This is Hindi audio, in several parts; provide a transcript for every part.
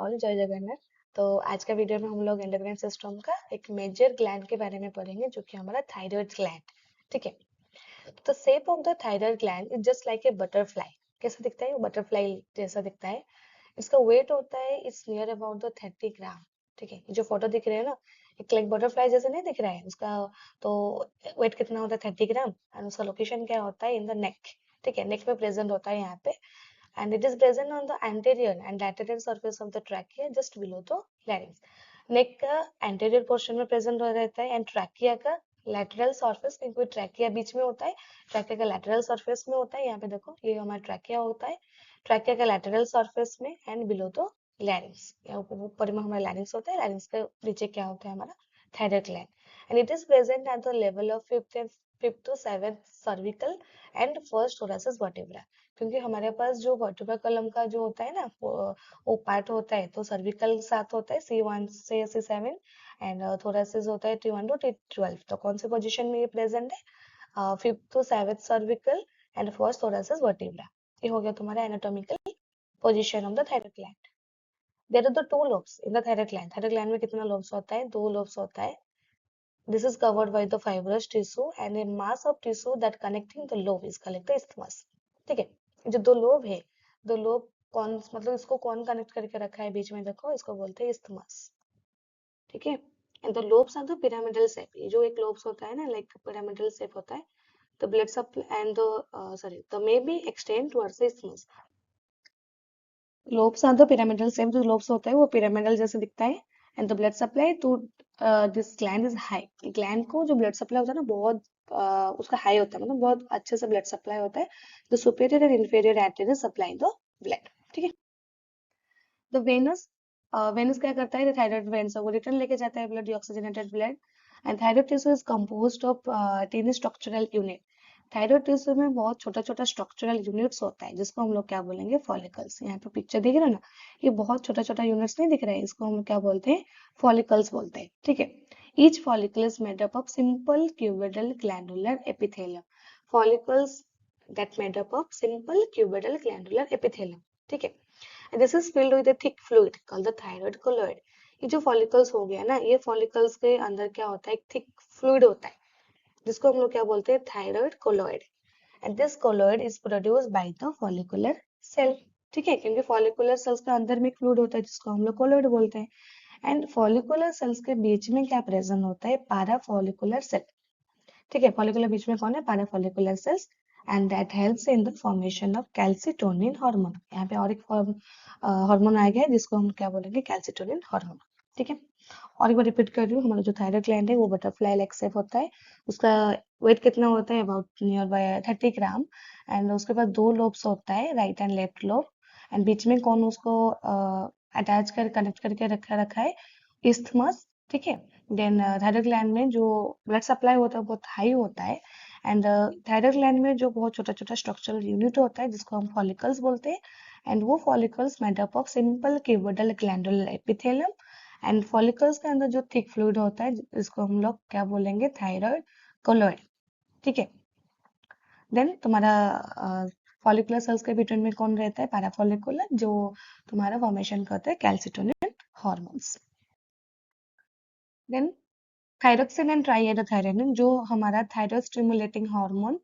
ऑल, जय जगन्नाथ। तो आज का वीडियो में हम लोग एंडोक्राइन सिस्टम का एक मेजर ग्लैंड के बारे में पढ़ेंगे जो कि हमारा थायराइड ग्लैंड। ठीक है, तो shape of the thyroid gland is just like a butterfly. कैसा दिखता है? बटरफ्लाई जैसा दिखता है। इसका वेट होता है इट्स नियर अबाउट द 30 ग्राम। ठीक है, ये जो फोटो दिख रहा है ना, एक लाइक बटरफ्लाई जैसे नहीं दिख रहा है उसका, तो वेट कितना होता है? 30 ग्राम। एंड उसका लोकेशन क्या होता है? In the neck. ठीक है, नेक में प्रेजेंट होता है यहाँ पे, and it is present on the anterior and lateral surface of the trachea just below the larynx. नेक का anterior portion में present हो रहता है and trachea का lateral surface में, कोई trachea बीच में होता है, trachea का lateral surface में होता है। यहाँ पे देखो, ये हमारा trachea होता है, trachea का lateral surface में and below the larynx। ऊपर में हमारा larynx होता है, larynx के नीचे क्या होता है? हमारा thyroid gland, and it is present at the level of fifth to seventh cervical and first thoracic vertebra। क्योंकि हमारे पास जो वर्टिब्रल कॉलम का जो होता है ना, वो पार्ट होता है, तो सर्विकल साथ होता है C1 से C7 एंड थोरासिस होता है T1 टू T12। तो कौन से पोजीशन में ये प्रेजेंट है? Fifth to seventh cervical and first thoracic vertebra. ये हो गया तुम्हारा anatomical position of the thyroid gland. There are the two lobes in the thyroid gland. Thyroid gland में कितना लोब्स होता है? दो लोब्स होता है। This is covered by the fibrous tissue and a mass of tissue that connecting the lobe is called the isthmus। ठीक है, जो दो लोब है, दो लोब कौन, मतलब इसको कौन कनेक्ट करके रखा है बीच में? देखो, इसको बोलते हैं isthmus। ठीक है, and the lobes are the pyramidal shape. ये जो एक लोब्स होता है ना, लाइक पिरामिडल शेप होता है, the blood supply and the may be extend towards the isthmus। Lobes are the pyramidal shape. जो लोब्स होता है वो पिरामिडल जैसे दिखता है, and the blood supply to this gland is high. Gland को जो ब्लड सप्लाई होता है ना, बहुत उसका हाई होता है, मतलब बहुत अच्छे से ब्लड सप्लाई होता है। The superior and inferior arteries supply the blood. ठीक है, द वेनस, वेनस क्या करता है? थायराइड वेन्स वो रिटर्न लेके जाता है blood, deoxygenated blood. And thyroid tissue is composed of 10 structural unit. Thyroid tissue में बहुत छोटा छोटा स्ट्रक्चरल यूनिट्स होता है, जिसको हम लोग क्या बोलेंगे? फॉलिकल्स। यहाँ पे पिक्चर दिख रहा है ना, ये बहुत छोटा छोटा यूनिट्स नहीं दिख रहा है, इसको हम क्या बोलते हैं? फॉलिकल्स बोलते हैं। ठीक है, each follicle is made up of simple cuboidal glandular epithelium. Follicles that made up of simple cuboidal glandular epithelium। ठीक है, and this is filled with a thick fluid called the thyroid colloid। ये जो फॉलिकल्स हो गया ना, ये फॉलिकल्स के अंदर क्या होता है? एक थिक फ्लूइड होता है, जिसको हम लोग क्या बोलते हैं? Thyroid colloid. And this colloid is produced by the follicular cell. ठीक है, क्योंकि फॉलिकुलर सेल्स के अंदर में एक फ्लूइड होता है जिसको हम लोग कोलॉइड बोलते हैं। एंड फॉलिकुलर सेल्स के बीच में क्या प्रेजेंट होता है? Para follicular cell. ठीक है, फॉलिकुलर बीच में कौन है? Para follicular cells, and that helps in the formation of calcitonin hormone. यहाँ पे और एक हार्मोन आ गया है जिसको हम क्या बोलेंगे? Calcitonin hormone. ठीक है, और एक बार रिपीट कर रही हूँ, हमारा जो थायराइड ग्लैंड है वो बटरफ्लाई लाइक शेप होता है। उसका वेट कितना होता है? About near by 30 gram. And उसके पास दो लोब्स होता है, right and left lobe. And बीच में कौन उसको अटैच कर कनेक्ट करके रखा है? इस्थमस। ठीक है, देन थायराइड ग्लैंड में जो ब्लड सप्लाई होता है बहुत हाई होता है। एंड थायराइड ग्लैंड में जो बहुत छोटा छोटा स्ट्रक्चरल यूनिट होता है जिसको हम फॉलिकल्स बोलते हैं, एंड वो follicles made up of simple cuboidal glandular epithelium. And follicles के अंदर जो थिक फ्लूइड होता है जिसको हम लोग क्या बोलेंगे? Thyroid colloid. ठीक है, देन तुम्हारा फॉलिकुलर सेल्स के बिटवीन में कौन रहता है? पैराफॉलिकुलर, जो तुम्हारा फॉर्मेशन करता है calcitonin hormones. Then thyroxine and triiodothyronine, जो हमारा थायराइड स्टिमुलेटिंग हार्मोन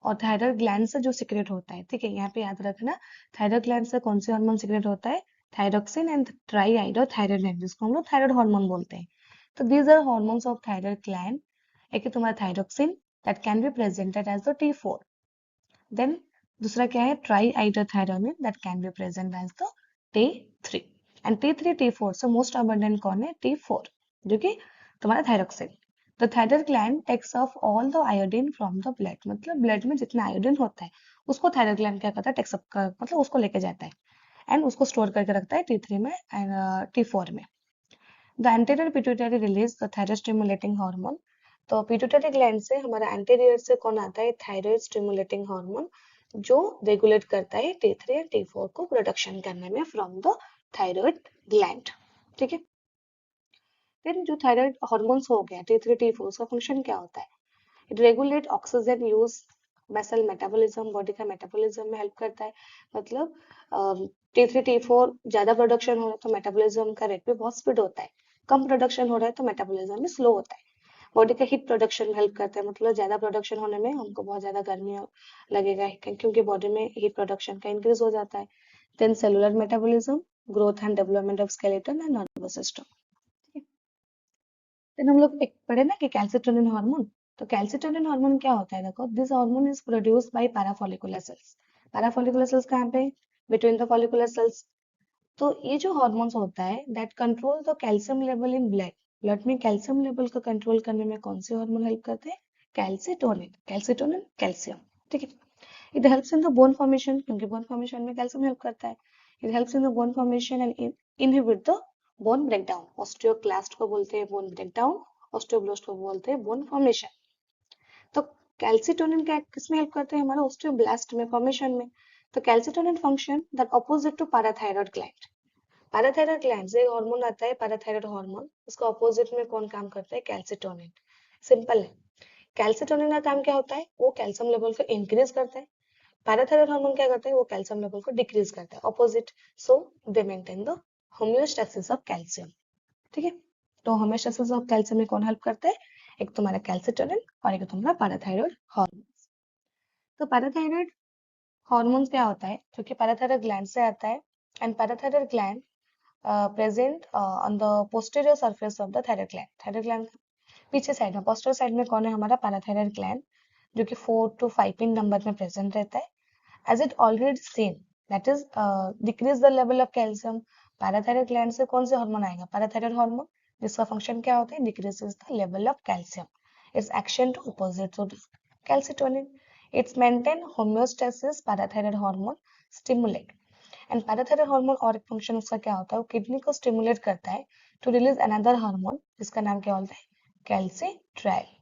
और थायराइड ग्लैंड से जो सिक्रेट होता है। ठीक है, यहाँ पे याद रखना, थायराइड ग्लैंड से कौन से हार्मोन सिक्रेट होता है? थायरोक्सिन एंड ट्राईआइडोथायरोनिन, जिसको हम लोग थायराइड हार्मोन बोलते हैं। तो these are hormones of thyroid gland. एक है तुम्हारा thyroxine, that can be presented as the T4। Then दूसरा क्या है? Triiodothyronine, that can be present as the T3। And T3 T4 से मोस्ट अबंडेंट कौन है? T4, जो कि तुम्हारा थायरोक्सिन। The thyroid gland takes off all the iodine from the blood. मतलब ब्लड में जितना आयोडीन होता है उसको थायराइड ग्लैंड क्या करता है? टेक्स अप कर, मतलब उसको लेके जाता है एंड उसको स्टोर करके रखता है T3 में एंड T4 में। The anterior pituitary release the thyroid stimulating hormone. तो पिट्यूटरी ग्लैंड से हमारा एंटीरियर से कौन आता है? थायराइड स्टिमुलेटिंग हार्मोन, जो रेगुलेट करता है T3 एंड T4 को प्रोडक्शन करने में फ्रॉम द थायराइड ग्लैंड। ठीक है, फिर जो थायराइड हार्मोन्स हो गया T3 T4, उसका फंक्शन क्या होता है? It regulate oxygen use, muscle metabolism, body का मेटाबॉलिज्म में हेल्प करता है। मतलब T3 T4 ज्यादा प्रोडक्शन हो रहा है तो मेटाबॉलिज्म का रेट भी बहुत स्पीड होता है, कम प्रोडक्शन हो रहा है तो मेटाबॉलिज्म भी स्लो होता है। बॉडी का हीट प्रोडक्शन हेल्प करता है, मतलब ज्यादा प्रोडक्शन होने में हमको बहुत ज्यादा गर्मी लगेगा क्योंकि बॉडी में हीट प्रोडक्शन का इंक्रीज हो जाता है। Then cellular metabolism, growth and development of skeleton and nervous system. देन हम लोग एक पढ़े ना कि कैल्सिटोनिन हार्मोन। तो कैल्सिटोनिन हार्मोन क्या होता है, देखो this hormone is produced by parafollicular cells. Parafollicular cells कहाँ पे, बिटवीन द फॉलिकुलर सेल्स। तो ये जो हार्मोन्स होता है that control the calcium level in blood. Blood में कैल्शियम लेवल को कंट्रोल करने में कौन से हार्मोन हेल्प करते हैं, कैल्सिटोनिन। कैल्सिटोनिन कैल्शियम, ठीक है। It helps in the bone formation, क्योंकि बोन फॉर्मेशन में कैल्शियम हेल्प करता है। It helps in the bone formation and inhibit the bone breakdown. Osteoclast को बोलते हैं बोन ब्रेकडाउन, ऑस्टियोब्लास्ट को बोलते हैं बोन फॉर्मेशन। तो कैल्सिटोनिन क्या किसमें हेल्प करते हैं, हमारे ऑस्टियोब्लास्ट में, फॉर्मेशन में। तो calcitonin function that opposite to parathyroid gland. Parathyroid gland से हार्मोन आता है पैराथायरॉयड हार्मोन, उसका अपोजिट में कौन काम करता है, कैल्सिटोनिन। सिंपल है। कैल्सिटोनिन का काम क्या होता है, वो कैल्शियम लेवल को इंक्रीज करता है। पैराथायरॉयड हार्मोन क्या करता है, वो कैल्शियम लेवल को डिक्रीज करता है, opposite. So they maintain the homeostasis of calcium, ठीक है। तो होम्योस्टेसिस ऑफ कैल्शियम में कौन हेल्प करता है, एक तुम्हारा कैल्सिटोनिन और एक तुम्हारा पैराथायरॉयड हार्मोन। तो पैराथायरॉयड हार्मोन क्या होता है, जो कि पैराथायरॉयड ग्लैंड से आता है। And parathyroid gland present on the posterior surface of the thyroid gland. Thyroid gland पीछे साइड में, पोस्टीरियर साइड में कौन है, हमारा पैराथायरॉयड ग्लैंड, जो कि 4 to 5 पिन नंबर में प्रेजेंट रहता है। As it already seen, that is decrease the level of calcium। Parathyroid gland से कौन से हार्मोन आएगा, पैराथायरॉयड हार्मोन, जिसका फंक्शन क्या होता है, decreases the level of calcium. Its action to opposite to calcitonin. Its maintain homeostasis, parathyroid hormone stimulate. And parathyroid hormone और एक फंक्शन उसका क्या होता है, वो किडनी को स्टिमुलेट करता है टू रिलीज अनदर हार्मोन, जिसका नाम क्या होता है, कैल्सिट्राइल।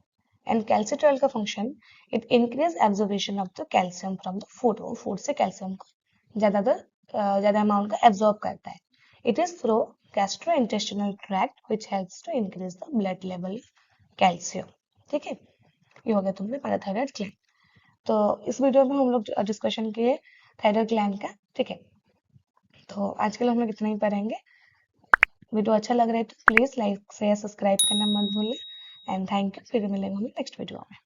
एंड कैल्सिट्राइल का function, it increase absorption of the calcium from the food. वो फूड से कैल्शियम को ज्यादा अमाउंट का एब्जॉर्ब करता है। It is through gastrointestinal tract which helps to increase the blood level calcium, ठीक है। ये हो गया तुमने पैराथायरॉयड ग्लैंड। तो इस वीडियो में हम लोग डिस्कशन किए थायराइड ग्लैंड का, ठीक है। तो आज के लिए हम लोग इतना ही पढ़ेंगे। वीडियो अच्छा लग रहा है तो प्लीज लाइक शेयर सब्सक्राइब करना मत भूलिए। एंड थैंक यू, फिर मिलेंगे हम नेक्स्ट वीडियो में।